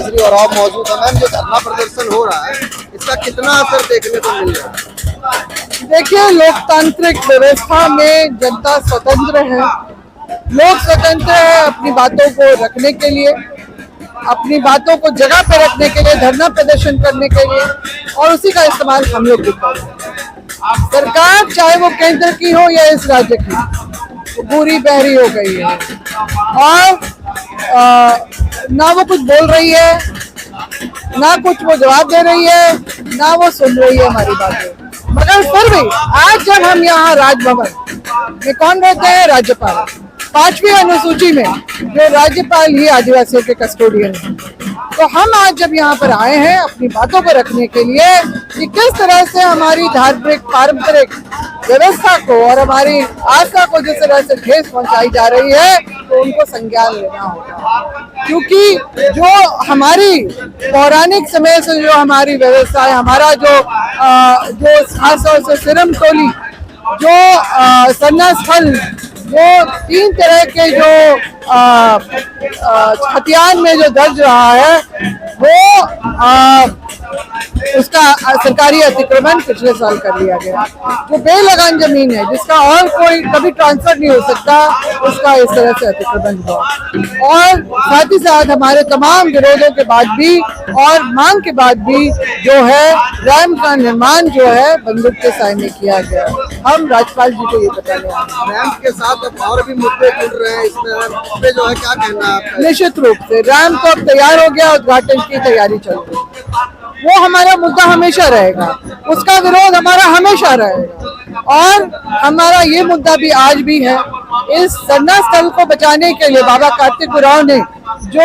हाजरी और आप मौजूद हैं। मैम, जो धरना प्रदर्शन हो रहा है इसका कितना असर देखने को मिल रहा है? देखिए, लोकतांत्रिक व्यवस्था में जनता स्वतंत्र है। लोग स्वतंत्र है अपनी बातों को रखने के लिए, अपनी बातों को जगह पे रखने के लिए, धरना प्रदर्शन करने के लिए, और उसी का इस्तेमाल हम लोग भी कर रहे हैं। सरकार चाहे वो केंद्र की हो या इस राज्य की, वो पूरी बहरी हो गई है और ना वो कुछ बोल रही है, ना कुछ वो जवाब दे रही है, ना वो सुन रही है हमारी बातें। मगर फिर भी आज जब हम यहाँ राजभवन में कौन रहते हैं? राज्यपाल। 5वीं अनुसूची में जो राज्यपाल ही आदिवासियों के कस्टोडियन हैं। तो हम आज जब यहाँ पर आए हैं अपनी बातों को रखने के लिए कि किस तरह से हमारी धार्मिक पारंपरिक व्यवस्था को और हमारी आस्था को जिस तरह से ठेस पहुंचाई जा रही है, तो उनको संज्ञान लेना होगा। क्योंकि जो हमारी पौराणिक समय से जो हमारी व्यवस्था है, हमारा जो खासतौर से सिरम टोली, जो सन्ना स्थल, वो 3 तरह के जो खतियान में जो दर्ज रहा है, वो उसका सरकारी अतिक्रमण पिछले साल कर लिया गया। जो बेलगान जमीन है जिसका और कोई कभी ट्रांसफर नहीं हो सकता, उसका इस तरह से अतिक्रमण हुआ। और साथ ही साथ हमारे तमाम विरोधों के बाद भी और मांग के बाद भी जो है रैम का निर्माण जो है बंदूक के साय में किया गया। हम राज्यपाल जी को ये बताने आए हैं। रैम के साथ अब और भी मुद्दे जुड़ रहे हैं इसमें जो है, क्या कहना है आपका? निश्चित रूप से रैम तो अब तैयार हो गया, उद्घाटन की तैयारी चल रही है। वो हमारा मुद्दा हमेशा रहेगा, उसका विरोध हमारा हमेशा रहेगा, और हमारा ये मुद्दा भी आज भी है। इस सरना स्थल को बचाने के लिए बाबा कार्तिक उरांव ने जो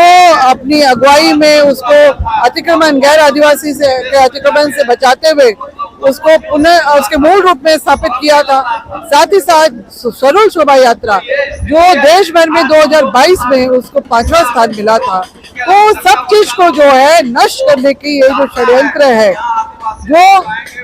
अपनी अगुवाई में उसको अतिक्रमण, गैर आदिवासी से के अतिक्रमण से बचाते हुए उसको पुनः उसके मूल रूप में स्थापित किया था। साथ ही साथ स्वरूप शोभा यात्रा जो देश भर में 2022 में उसको 5वां स्थान मिला था। तो सब चीज को जो है नष्ट करने की ये जो षड्यंत्र है, जो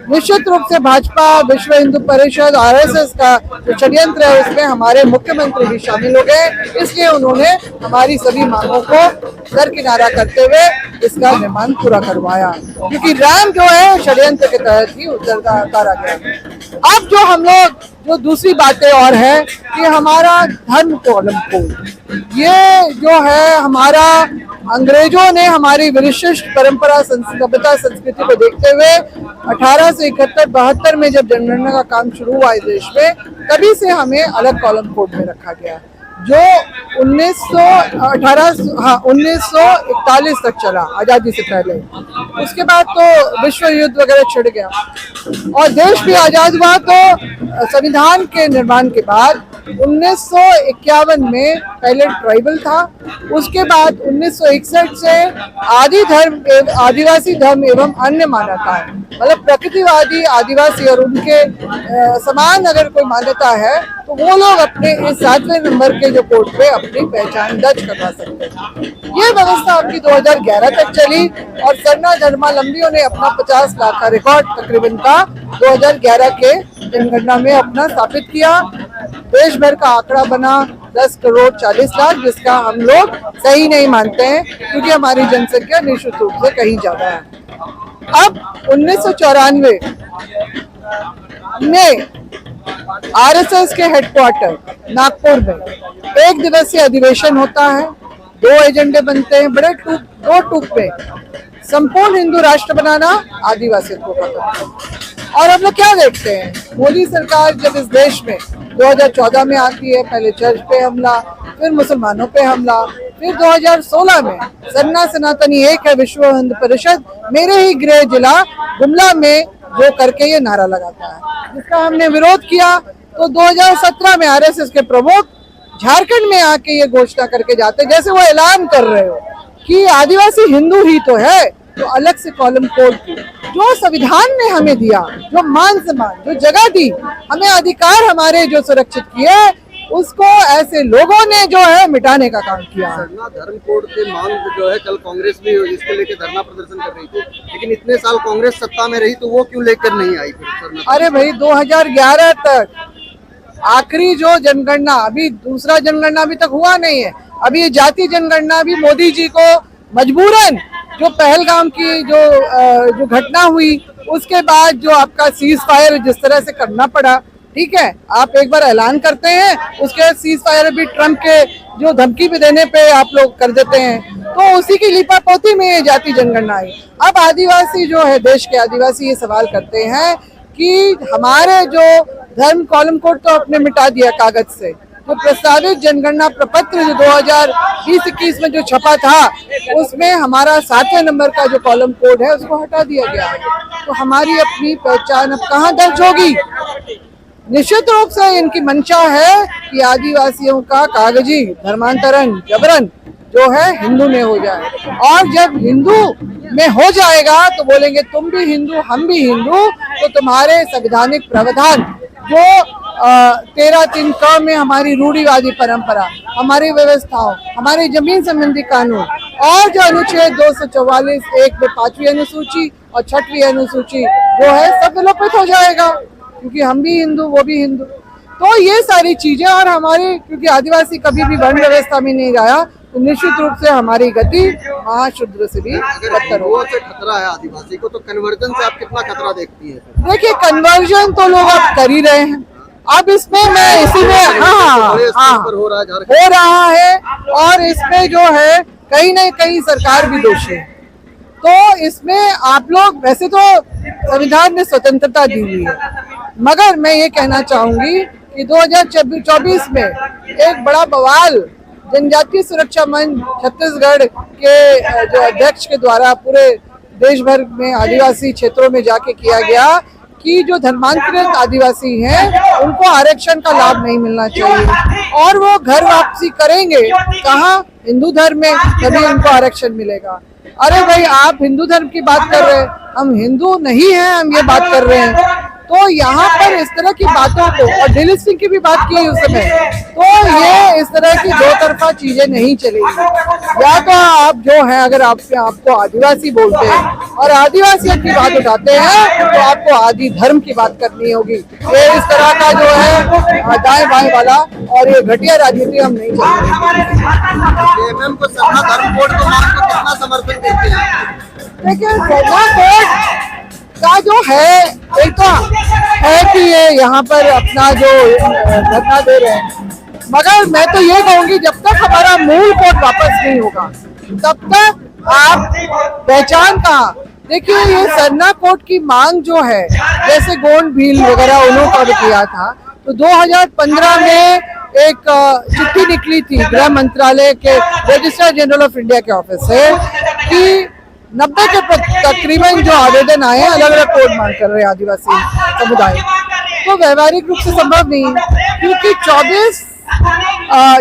निश्चित रूप से भाजपा, विश्व हिंदू परिषद, आरएसएस का जो षड्यंत्र है, उसमें हमारे मुख्यमंत्री भी शामिल हो गए। इसलिए उन्होंने हमारी सभी मांगों को दरकिनारा करते हुए इसका निर्माण पूरा करवाया, क्योंकि रैम जो है षड्यंत्र के तहत ही उतारा गया। अब जो हम लोग जो दूसरी बातें और है कि हमारा धर्म कॉलम कोड, ये जो है हमारा अंग्रेजों ने हमारी विशिष्ट परंपरा, सभ्यता, संस्कृति को देखते हुए 1871-72 में जब जनगणना का काम शुरू हुआ इस देश में, तभी से हमें अलग कॉलम कोड में रखा गया, जो 1941 तक चला, आजादी से पहले। उसके बाद तो विश्व युद्ध वगैरह छिड़ गया और देश भी आजाद हुआ। तो संविधान के निर्माण के बाद 1951 में पहले ट्राइबल था, उसके बाद 1961 से आदिवासी धर्म एवं अन्य मान्यता है, मतलब प्रकृतिवादी आदिवासी और उनके समान अगर कोई मान्यता है तो वो लोग अपने इस 7वें नंबर के जो कोड पे अपनी पहचान दर्ज करवा सकते हैं। ये व्यवस्था अपनी 2011 तक चली और सरना धर्मावलंबियों ने अपना 50 लाख का रिकॉर्ड तकरीबन का 2011 के जनगणना में अपना स्थापित किया। देश भर का आंकड़ा बना 10 करोड़ 40 लाख, जिसका हम लोग सही नहीं मानते हैं क्योंकि हमारी जनसंख्या निश्चित रूप से कहीं ज्यादा है। अब 1994 में आरएसएस के हेडक्वार्टर नागपुर में 1 दिवसीय अधिवेशन होता है, 2 एजेंडे बनते हैं, बड़े दो टूक पे संपूर्ण हिंदू राष्ट्र बनाना, आदिवासी को खत्म। और हम लोग क्या देखते हैं, मोदी सरकार जब इस देश में 2014 में आती है, पहले चर्च पे हमला, फिर मुसलमानों पे हमला, फिर 2016 में सरना सनातनी एक है विश्व हिंदू परिषद मेरे ही गृह जिला गुमला में जो करके ये नारा लगाता है, जिसका हमने विरोध किया। तो 2017 में आरएसएस के प्रमुख झारखंड में आके ये घोषणा करके जाते, जैसे वो ऐलान कर रहे हो कि आदिवासी हिंदू ही तो है, तो अलग से कॉलम कोड जो संविधान ने हमें दिया, जो मान सम्मान, जो जगह दी, हमें अधिकार हमारे जो सुरक्षित किए, उसको ऐसे लोगों ने जो है मिटाने का काम किया है। धर्म कोड की मांग जो है, कल कांग्रेस भी इसको लेकर धरना प्रदर्शन कर रही थी, लेकिन इतने साल कांग्रेस सत्ता में रही तो वो क्यों लेकर नहीं आई फिर? अरे भाई 2011 तक आखिरी जो जनगणना, अभी दूसरा जनगणना अभी तक हुआ नहीं है। अभी ये जाति जनगणना भी मोदी जी को मजबूरन जो पहलगाम की जो घटना हुई, उसके बाद जो आपका सीज फायर जिस तरह से करना पड़ा, ठीक है, आप एक बार ऐलान करते हैं, उसके बाद सीज फायर भी ट्रम्प के जो धमकी पे देने पे आप लोग कर देते हैं, तो उसी की लिपापोती में ये जाति जनगणना आई। अब आदिवासी जो है, देश के आदिवासी ये सवाल करते हैं कि हमारे जो धर्म कॉलम कोड तो आपने मिटा दिया कागज से, तो प्रस्तावित जनगणना प्रपत्र जो 2020-21 में जो छपा था, उसमें हमारा 7वें नंबर का जो कॉलम कोड है उसको हटा दिया गया। तो हमारी अपनी पहचान अब कहाँ दर्ज होगी? निश्चित रूप से इनकी मंशा है कि आदिवासियों का कागजी धर्मांतरण जबरन जो है हिंदू में हो जाए, और जब हिंदू में हो जाएगा तो बोलेंगे तुम भी हिंदू हम भी हिंदू, तो तुम्हारे संवैधानिक प्रावधान जो 13(3) में हमारी रूढ़िवादी परंपरा, हमारी व्यवस्थाओं, हमारी जमीन संबंधी कानून और जो अनुच्छेद 244(1) में 5वीं अनुसूची और 6वीं अनुसूची जो है सब विलोपित हो जाएगा, क्योंकि हम भी हिंदू वो भी हिंदू। तो ये सारी चीजें, और हमारी क्योंकि आदिवासी कभी भी वर्ण व्यवस्था में नहीं रहा, तो निश्चित रूप से हमारी गति महाशूद्र से भी बदतर होगा। से खतरा है आदिवासी को, तो कन्वर्जन से आप कितना खतरा देखती है? देखिए, कन्वर्जन तो लोग अब कर ही रहे हैं। अब इसमें मैं इसी में हो रहा है, और इसमें जो है कहीं न कहीं सरकार भी दोषी है। तो इसमें आप लोग, वैसे तो संविधान ने स्वतंत्रता दी हुई है, मगर मैं ये कहना चाहूंगी कि 2024 में एक बड़ा बवाल जनजातीय सुरक्षा मंच छत्तीसगढ़ के जो अध्यक्ष के द्वारा पूरे देश भर में आदिवासी क्षेत्रों में जाके किया गया कि जो धर्मांतरित आदिवासी हैं उनको आरक्षण का लाभ नहीं मिलना चाहिए, और वो घर वापसी करेंगे कहाँ? हिंदू धर्म में, तभी उनको आरक्षण मिलेगा। अरे भाई, आप हिंदू धर्म की बात कर रहे हैं, हम हिंदू नहीं हैं, हम ये बात कर रहे हैं। तो यहाँ पर इस तरह की बातों को, और दिलीप सिंह की भी बात की उस समय, तो ये इस तरह की दो तरफा चीजें नहीं चलेगी। या तो आप जो है, अगर आपको आदिवासी बोलते हैं और आदिवासियों की बात उठाते हैं, तो आपको आदि धर्म की बात करनी होगी। ये इस तरह का जो है दाएं बाएं वाला और ये घटिया राजनीति हम नहीं को सरना धर्म कोड को मांग को कितना समर्थन देते हैं? देखिए, सरना कोड का जो है, एक तो है कि ये यहाँ पर अपना जो धरना दे रहे हैं, मगर मैं तो ये कहूंगी जब तक हमारा मूल कोड वापस नहीं होगा तब तक आप पहचान कहाँ? देखिए, ये सरना कोड की मांग जो है, जैसे गोंड भील वगैरह उन्होंने भी किया था, तो 2015 में एक चिट्ठी निकली थी गृह मंत्रालय के रजिस्ट्रार जनरल ऑफ इंडिया के ऑफिस से कि 90 के तकरीबन जो आवेदन आए हैं अलग अलग कोड मांग कर रहे हैं आदिवासी समुदाय, तो व्यवहारिक रूप से संभव नहीं, क्योंकि 24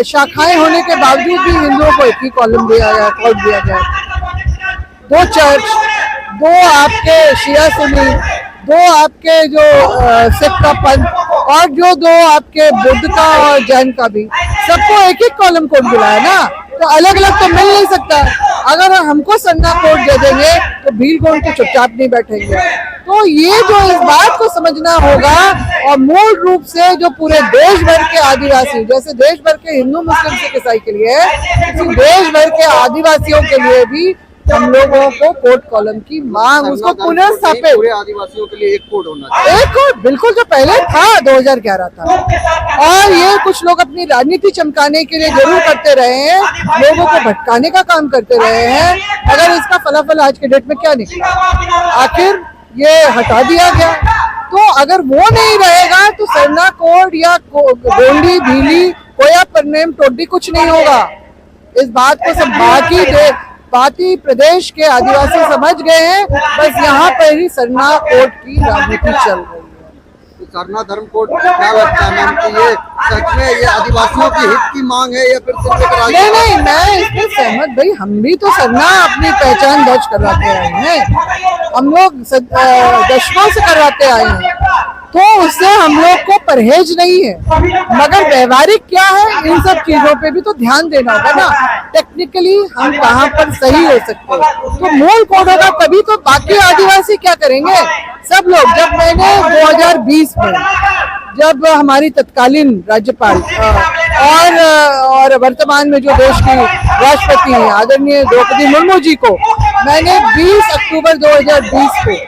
शाखाएं होने के बावजूद भी हिंदुओं को एक ही कॉलम दिया गया, कोड दिया गया। 2 चर्च, 2 आपके शिया सुन्नी, 2 आपके जो सिख का पंथ, और जो 2 आपके बुद्ध का और जैन का भी, सबको एक एक कॉलम कोड मिला है ना, तो अलग अलग तो मिल नहीं सकता। अगर हमको सरना कोड दे देंगे तो भील गोंड तो चुपचाप नहीं बैठेंगे। तो ये जो इस बात को समझना होगा, और मूल रूप से जो पूरे देश भर के आदिवासी, जैसे देश भर के हिंदू मुस्लिम सिख ईसाई के लिए, देश भर के आदिवासियों के लिए भी हम लोगों को कोड कॉलम की मांग, उसको पुनर्स्थापित, पूरे आदिवासियों के लिए एक कोड होना चाहिए। एक कोड बिल्कुल, जो पहले था 2011 था, और ये कुछ लोग अपनी राजनीति चमकाने के लिए जरूर करते रहे हैं, लोगों को भटकाने का काम करते रहे हैं, मगर इसका फलाफल आज के डेट में क्या निकला? आखिर ये हटा दिया गया। तो अगर वो नहीं रहेगा तो सरना कोड या गोंडी भीली कोया परनेम टोडी कुछ नहीं होगा। इस बात को सब बाकी प्रदेश के आदिवासी समझ गए हैं, बस यहाँ पर ही सरना कोड की राजनीति चल रही है। तो सरना धर्म कोड क्या लगता है मैम कि ये सच में ये आदिवासियों की हित की मांग है या फिर सिर्फ नहीं, मैं इसमें सहमत, भाई हम भी तो सरना अपनी पहचान दर्ज करवाते आए हैं, हम लोग दशकों से करवाते आए हैं, तो उससे हम लोग को परहेज नहीं है, मगर व्यवहारिक क्या है, इन सब चीजों पे भी तो ध्यान देना होगा ना। टेक्निकली हम कहाँ पर सही हो सकते हैं, तो मूल कोड होगा तभी तो बाकी आदिवासी क्या करेंगे सब लोग। जब मैंने 2020 में, जब हमारी तत्कालीन राज्यपाल और वर्तमान में जो देश की राष्ट्रपति हैं आदरणीय द्रौपदी मुर्मू जी को मैंने 20 अक्टूबर 2020 को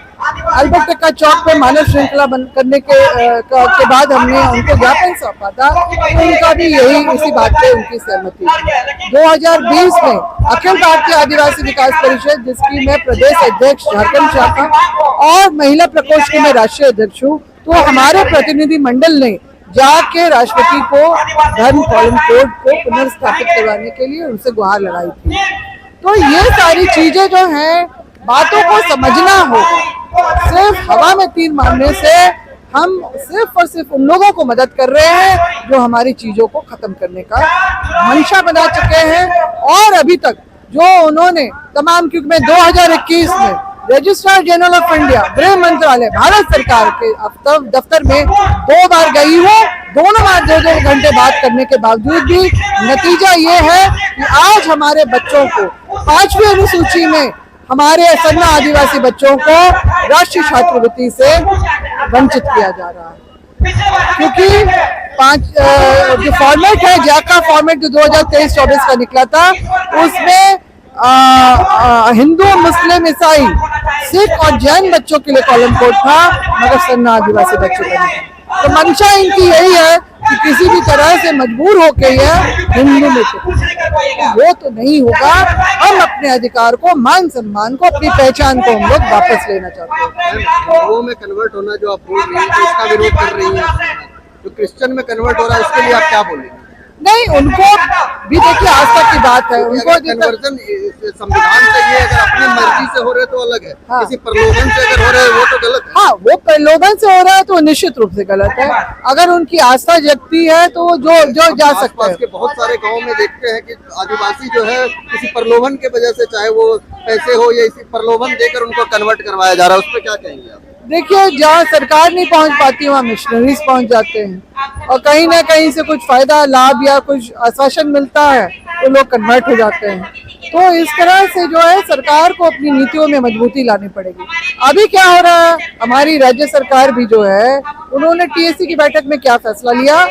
अल्बर्ट एक्का चौक पे मानव श्रृंखला बंद करने के बाद हमने उनको ज्ञापन सौंपा था, तो उनका भी यही इसी बात पे उनकी सहमति थी। 2020 में अखिल भारतीय आदिवासी विकास परिषद, जिसकी मैं प्रदेश अध्यक्ष झारखंड शाखा और महिला प्रकोष्ठ की मैं राष्ट्रीय अध्यक्ष हूँ, तो हमारे प्रतिनिधि मंडल ने जाके राष्ट्रपति को धर्म कॉलम कोड को पुनर्स्थापित करवाने के लिए उनसे गुहार लगाई थी। तो ये सारी चीजें जो हैं, बातों को समझना होगा। सिर्फ हवा में तीर मारने से हम सिर्फ और सिर्फ उन लोगों को मदद कर रहे हैं जो हमारी चीजों को खत्म करने का मंशा बना चुके हैं। और अभी तक जो उन्होंने तमाम, क्योंकि मैं 2021 में रजिस्ट्रार जनरल ऑफ इंडिया, गृह मंत्रालय, भारत सरकार के दफ्तर में 2 बार गई हूँ। दोनों बार 2-2 घंटे बात करने के बावजूद भी नतीजा ये है कि आज हमारे बच्चों को 5वीं अनुसूची में हमारे सन्ना आदिवासी बच्चों को राष्ट्रीय छात्रवृत्ति से वंचित किया जा रहा है, क्योंकि जो फॉर्मेट है, जैका फॉर्मेट जो 2023-24 का निकला था, उसमें हिंदू, मुस्लिम, ईसाई, सिख और जैन बच्चों के लिए कॉलम कोड था, मगर सन्ना आदिवासी बच्चों का नहीं। तो मंशा इनकी यही है कि किसी भी तरह से मजबूर होके यह हिंदू में वो तो नहीं होगा। हम अपने अधिकार को, मान सम्मान को, अपनी पहचान को हम लोग वापस लेना चाहते हैं। हिंदुओं में कन्वर्ट होना जो आप बोल रही हैं, तो इसका विरोध कर रही हैं। जो क्रिश्चियन में कन्वर्ट हो रहा है, इसके लिए आप क्या बोलेंगे? नहीं, उनको भी देखिए, आस्था की बात है। उनको कन्वर्जन संविधान से ये अगर अपनी मर्जी से हो रहे तो अलग है, हाँ। किसी प्रलोभन से अगर हो रहे वो तो गलत है। हाँ, वो प्रलोभन से हो रहा है तो निश्चित रूप से गलत है। अगर उनकी आस्था जगती है तो जो जा सकता है। के बहुत सारे गाँव में देखते हैं कि आदिवासी जो है किसी प्रलोभन के वजह से, चाहे वो पैसे हो या इसी प्रलोभन देकर उनको कन्वर्ट करवाया जा रहा है, उस पर क्या कहेंगे आप? देखिए, जहाँ सरकार नहीं पहुँच पाती वहाँ मिशनरीज पहुँच जाते हैं, और कहीं ना कहीं से कुछ फायदा, लाभ या कुछ आश्वासन मिलता है तो लोग कन्वर्ट हो जाते हैं। तो इस तरह से जो है, सरकार को अपनी नीतियों में मजबूती लानी पड़ेगी। अभी क्या हो रहा है, हमारी राज्य सरकार भी जो है, उन्होंने टीएससी की बैठक में क्या फैसला लिया,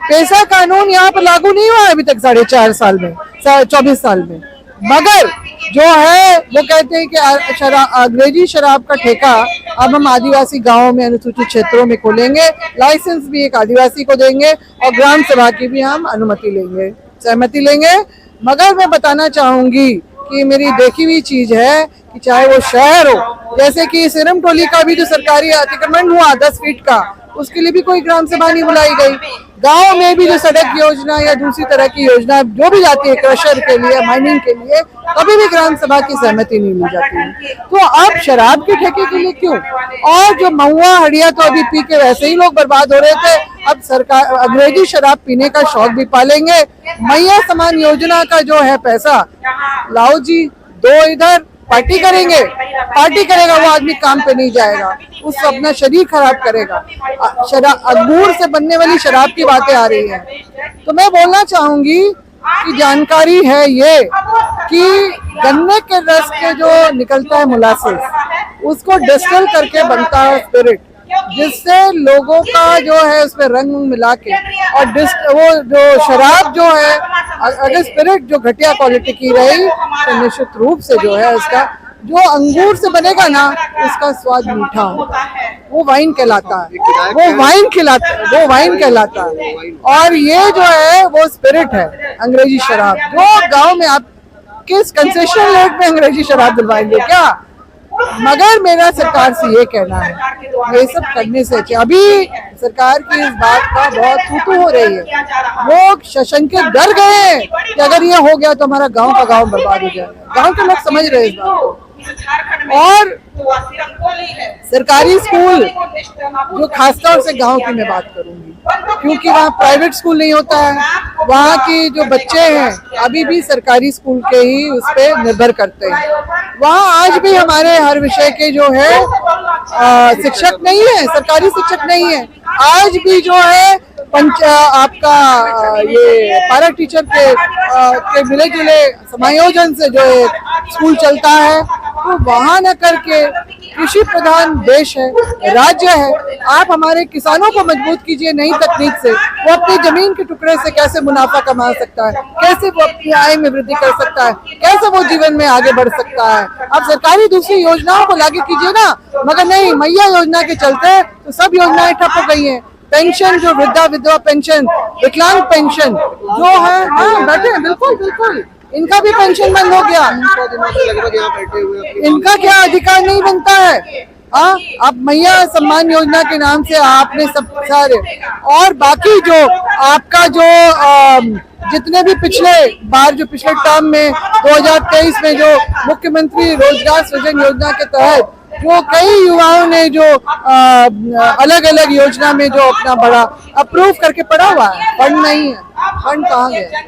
पैसा कानून यहाँ पर लागू नहीं हुआ अभी तक 4.5 साल में, 24 साल में, मगर जो है वो कहते हैं कि अंग्रेजी शराब का ठेका अब हम आदिवासी गांवों में, अनुसूचित क्षेत्रों में खोलेंगे, लाइसेंस भी एक आदिवासी को देंगे और ग्राम सभा की भी हम अनुमति लेंगे, सहमति लेंगे। मगर मैं बताना चाहूंगी कि मेरी देखी हुई चीज है कि चाहे वो शहर हो, जैसे कि सिरम टोली का भी जो सरकारी अतिक्रमण हुआ 10 फीट का, उसके लिए भी कोई ग्राम सभा नहीं बुलाई गई। गांव में भी जो सड़क योजना या दूसरी तरह की योजना जो भी जाती है, क्रशर के लिए, माइनिंग के लिए, कभी भी ग्राम सभा की सहमति नहीं ली जाती है। तो अब शराब के ठेके के लिए क्यों? और जो महुआ हड़िया तो अभी पी के वैसे ही लोग बर्बाद हो रहे थे, अब सरकार अंग्रेजी शराब पीने का शौक भी पालेंगे। मैया समान योजना का जो है पैसा, लाओ जी, दो इधर, पार्टी करेगा वो आदमी काम पे नहीं जाएगा, उसको अपना शरीर खराब करेगा। अंगूर से बनने वाली शराब की बातें आ रही है। तो मैं बोलना चाहूंगी कि जानकारी है ये कि गन्ने के रस के जो निकलता है मोलासेस, उसको डिस्टिल करके बनता है स्पिरिट, जिससे लोगों का जो है उसमें रंग मिला के, और वो जो शराब जो है, अगर स्पिरिट जो घटिया क्वालिटी की रही तो निश्चित रूप से जो है उसका जो अंगूर से बनेगा ना, उसका स्वाद मीठा होगा, वो वाइन कहलाता है, वो वाइन कहलाता है। और ये जो है वो स्पिरिट है, अंग्रेजी शराब, जो गांव में आप किस कंसेशन रेट में अंग्रेजी शराब दिलवाएंगे क्या? मगर मेरा सरकार से ये कहना है, ये सब करने से अच्छा, अभी सरकार की इस बात का बहुत तू हो रही है, लोग सशंकित डर गए कि अगर ये हो गया तो हमारा गांव का गांव बर्बाद हो जाएगा। गांव के लोग समझ रहे हैं इस बात को। और सरकारी स्कूल जो खासतौर से गांव की मैं बात करूंगी, क्योंकि वहाँ प्राइवेट स्कूल नहीं होता है, वहाँ की जो बच्चे हैं अभी भी सरकारी स्कूल के ही उस पर निर्भर करते हैं। वहाँ आज भी हमारे हर विषय के जो है शिक्षक नहीं है, सरकारी शिक्षक नहीं है। आज भी जो है आपका ये पैरा टीचर के मिले जुले समायोजन से जो स्कूल चलता है, तो वहाँ न करके कृषि प्रधान देश है, राज्य है, आप हमारे किसानों को मजबूत कीजिए नई तकनीक से। वो अपनी जमीन के टुकड़े से कैसे मुनाफा कमा सकता है, कैसे वो अपनी आय में वृद्धि कर सकता है, कैसे वो जीवन में आगे बढ़ सकता है। आप सरकारी दूसरी योजनाओं को लागू कीजिए ना, मगर नहीं, मैया योजना के चलते तो सब योजनाएं ठप हो गई हैं। पेंशन जो वृद्धा विधवा पेंशन, विकलांग पेंशन जो है, हाँ बैठे हैं, बिल्कुल बिल्कुल, इनका भी पेंशन बंद हो गया। 300 दिनों से लगभग यहाँ बैठे हुए हैं। इनका क्या अधिकार नहीं बनता है? हाँ, आप मैया सम्मान योजना के नाम से आपने सब सारे, और बाकी जो आपका जो जितने भी पिछले टर्म में 2023 में जो मुख्यमंत्री रोजगार सृजन योजना के तहत जो कई युवाओं ने जो अलग अलग योजना में जो अपना बड़ा अप्रूव करके पड़ा हुआ है, फंड नहीं है, फंड कहाँ गया?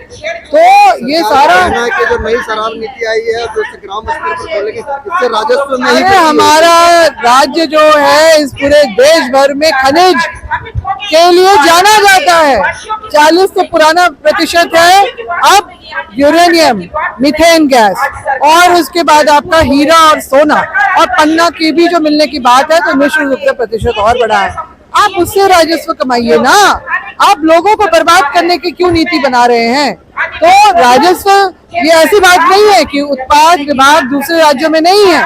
तो ये सारा कहना है कि जो नई शराब नीति आई है जो ग्राम स्तर पर खोलेगी, इससे राजस्व में ही हमारा राज्य जो है इस पूरे देश भर में खनिज के लिए जाना जाता है। 40 से पुराना प्रतिशत है, अब यूरेनियम, मीथेन गैस, और उसके बाद आपका हीरा और सोना और पन्ना की भी जो मिलने की बात है, तो निश्चित रूप से प्रतिशत और बढ़ा है। आप उससे राजस्व कमाइए ना, आप लोगों को बर्बाद करने की क्यों नीति बना रहे हैं? तो राजस्व ये ऐसी बात नहीं है कि उत्पाद विभाग दूसरे राज्यों में नहीं है,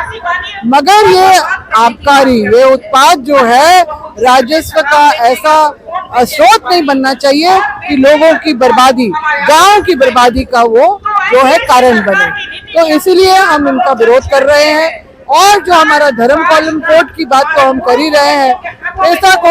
मगर ये आबकारी, ये उत्पाद जो है राजस्व का ऐसा स्रोत नहीं बनना चाहिए कि लोगों की बर्बादी, गांव की बर्बादी का वो जो है कारण बने। तो इसीलिए हम इनका विरोध कर रहे हैं। और जो हमारा धर्म कॉलम कोड की बात तो हम कर ही रहे हैं, पैसा को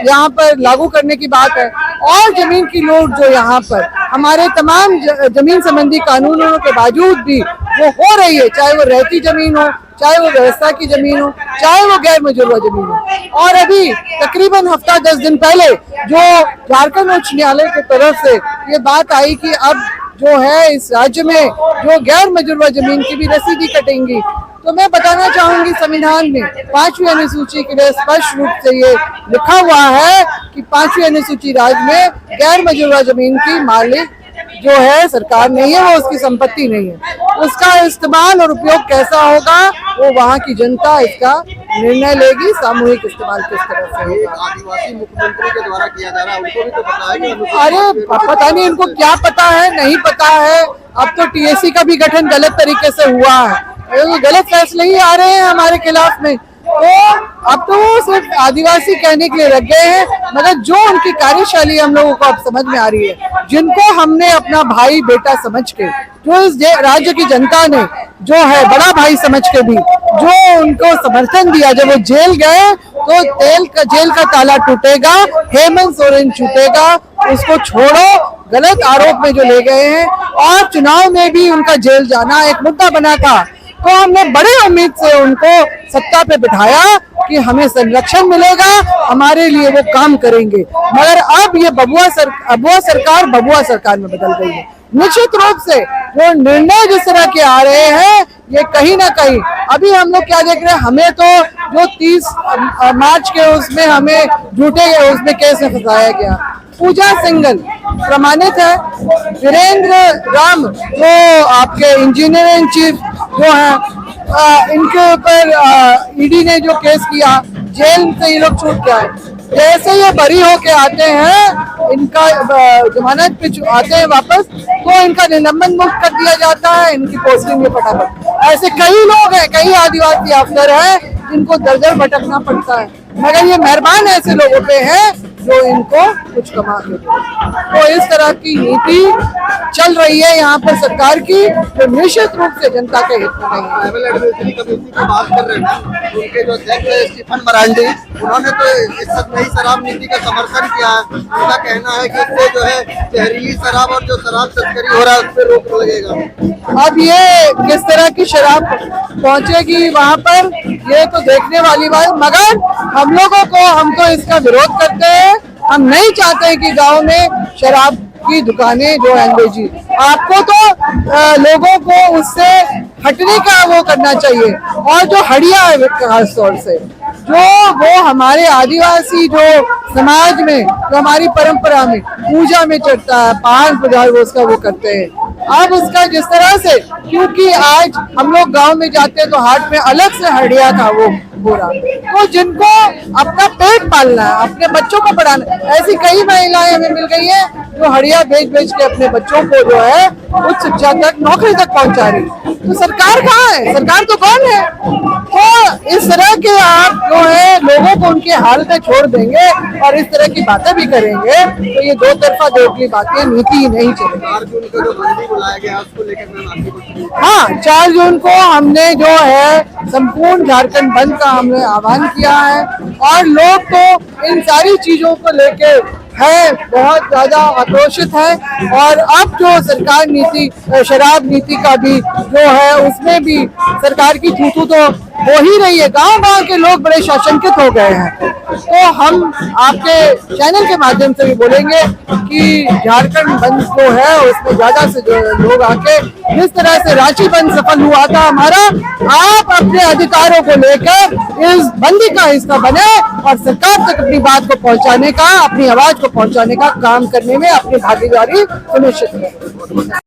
यहाँ पर लागू करने की बात है, और जमीन की लूट जो यहाँ पर हमारे तमाम जमीन संबंधी कानूनों के बावजूद भी वो हो रही है, चाहे वो रहती जमीन हो, चाहे वो व्यवस्था की जमीन हो, चाहे वो गैर मंजूरवा जमीन हो। और अभी तकरीबन हफ्ता 10 दिन पहले जो झारखंड उच्च न्यायालय की तरफ से ये बात आई कि अब जो है इस राज्य में जो गैर मंजूरवा जमीन की भी रसीदी कटेंगी, तो मैं बताना चाहूंगी संविधान में 5वीं अनुसूची के लिए स्पष्ट रूप से ये लिखा हुआ है कि 5वीं अनुसूची राज्य में गैर मंजूरवा जमीन की मालिक जो है सरकार नहीं है, वो उसकी संपत्ति नहीं है। उसका इस्तेमाल और उपयोग कैसा होगा वो वहाँ की जनता इसका निर्णय लेगी, सामूहिक इस्तेमाल किस तरह से। एक आदिवासी मुख्यमंत्री के द्वारा किया जा रहा है, उनको भी तो पता है कि अरे पता नहीं इनको क्या पता है, नहीं पता है। अब तो टीएससी का भी गठन गलत तरीके से हुआ है, गलत फैसले ही आ रहे हैं हमारे खिलाफ में। तो अब तो वो सिर्फ आदिवासी कहने के लिए लग गए हैं, मगर जो उनकी कार्यशैली हम लोगों को अब समझ में आ रही है, जिनको हमने अपना भाई बेटा समझ के, जो इस राज्य की जनता ने जो है बड़ा भाई समझ के भी जो उनको समर्थन दिया, जब वो जेल गए तो जेल का ताला टूटेगा, हेमंत सोरेन छूटेगा, उसको छोड़ो। गलत आरोप में जो ले गए हैं और चुनाव में भी उनका जेल जाना एक मुद्दा बना था, तो हमने बड़ी उम्मीद से उनको सत्ता पे बिठाया कि हमें संरक्षण मिलेगा, हमारे लिए वो काम करेंगे। मगर अब ये बबुआ सरकार में बदल गई है। निश्चित रूप से जो निर्णय जिस तरह के आ रहे हैं, ये कहीं ना कहीं अभी हम लोग क्या देख रहे हैं, हमें तो जो 30 मार्च के उसमें हमें झूठे उसमें केस में फंसाया गया। पूजा सिंघल प्रमाणित है, वीरेंद्र राम जो आपके इंजीनियर इन चीफ जो है, इनके ऊपर ईडी ने जो केस किया, जेल से ये लोग छूट के आए। जैसे ये बरी होके आते हैं, इनका जमानत पे आते हैं वापस, तो इनका निलंबन मुक्त कर दिया जाता है, इनकी पोस्टिंग में फटाफट। ऐसे कई लोग हैं, कई आदिवासी अफसर हैं जिनको दर दर भटकना पड़ता है, मगर ये मेहरबान ऐसे लोगों पे है जो इनको कुछ कमा के दे। तो इस तरह की नीति चल रही है यहाँ पर सरकार की, जो निश्चित रूप से जनता के हित में नहीं है। ट्राइबल एडवाइजरी कमेटी की बात कर रहे हैं, उनके जो अध्यक्ष है स्टीफन मरांडी, उन्होंने तो इस नई शराब नीति का समर्थन किया है। उनका कहना है कि इससे जो है जहरीली शराब और जो शराब तस्करी हो रहा है उस पर रोक लगेगा। अब ये किस तरह की शराब पहुंचेगी वहाँ पर, ये तो देखने वाली बात, मगर हम लोगों को, हम तो इसका विरोध करते हैं। हम नहीं चाहते कि गांव में शराब की दुकानें जो अंग्रेजी, आपको तो लोगों को उससे हटने का वो करना चाहिए। और जो हड़िया है खास तौर से, जो वो हमारे आदिवासी जो समाज में, जो हमारी परंपरा में पूजा में चढ़ता है, पान पदार्थ उसका वो करते हैं, अब उसका जिस तरह से, क्योंकि आज हम लोग गांव में जाते हैं तो हाट में अलग से हड़िया था वो पूरा, तो जिनको अपना पेट पालना है, अपने बच्चों को पढ़ाना, ऐसी कई महिलाएं हमें मिल गई है जो हड़िया बेच बेच के अपने बच्चों को जो है उच्च शिक्षा तक, नौकरी तक पहुंचा रही। तो सरकार कहाँ है? सरकार तो कौन है? तो इस तरह के आप जो है लोगों को उनके हाल पे छोड़ देंगे और इस तरह की बातें भी करेंगे तो ये दो तरफा देखली बातें, नीति ही नहीं चलेगी। 4 जून को जो बंदी बुलाया गया उसको लेकर मैं आपसे कुछ हाँ, 4 जून को हमने जो है संपूर्ण झारखंड बंद का हमने आह्वान किया है और लोग तो इन सारी चीजों को लेके है बहुत ज्यादा आक्रोशित है। और अब जो सरकार नीति, शराब नीति का भी जो है उसमें भी सरकार की थूथू तो हो ही रही है, गांव-गांव के लोग बड़े शासंकित हो गए हैं। तो हम आपके चैनल के माध्यम से भी बोलेंगे कि झारखंड बंद जो है उसमें ज्यादा से लोग आके, जिस तरह से रांची बंद सफल हुआ था हमारा, आप अपने अधिकारों को लेकर इस बंदी का हिस्सा बने और सरकार तक अपनी बात को पहुंचाने का, अपनी आवाज को पहुंचाने का काम करने में अपनी भागीदारी सुनिश्चित करें।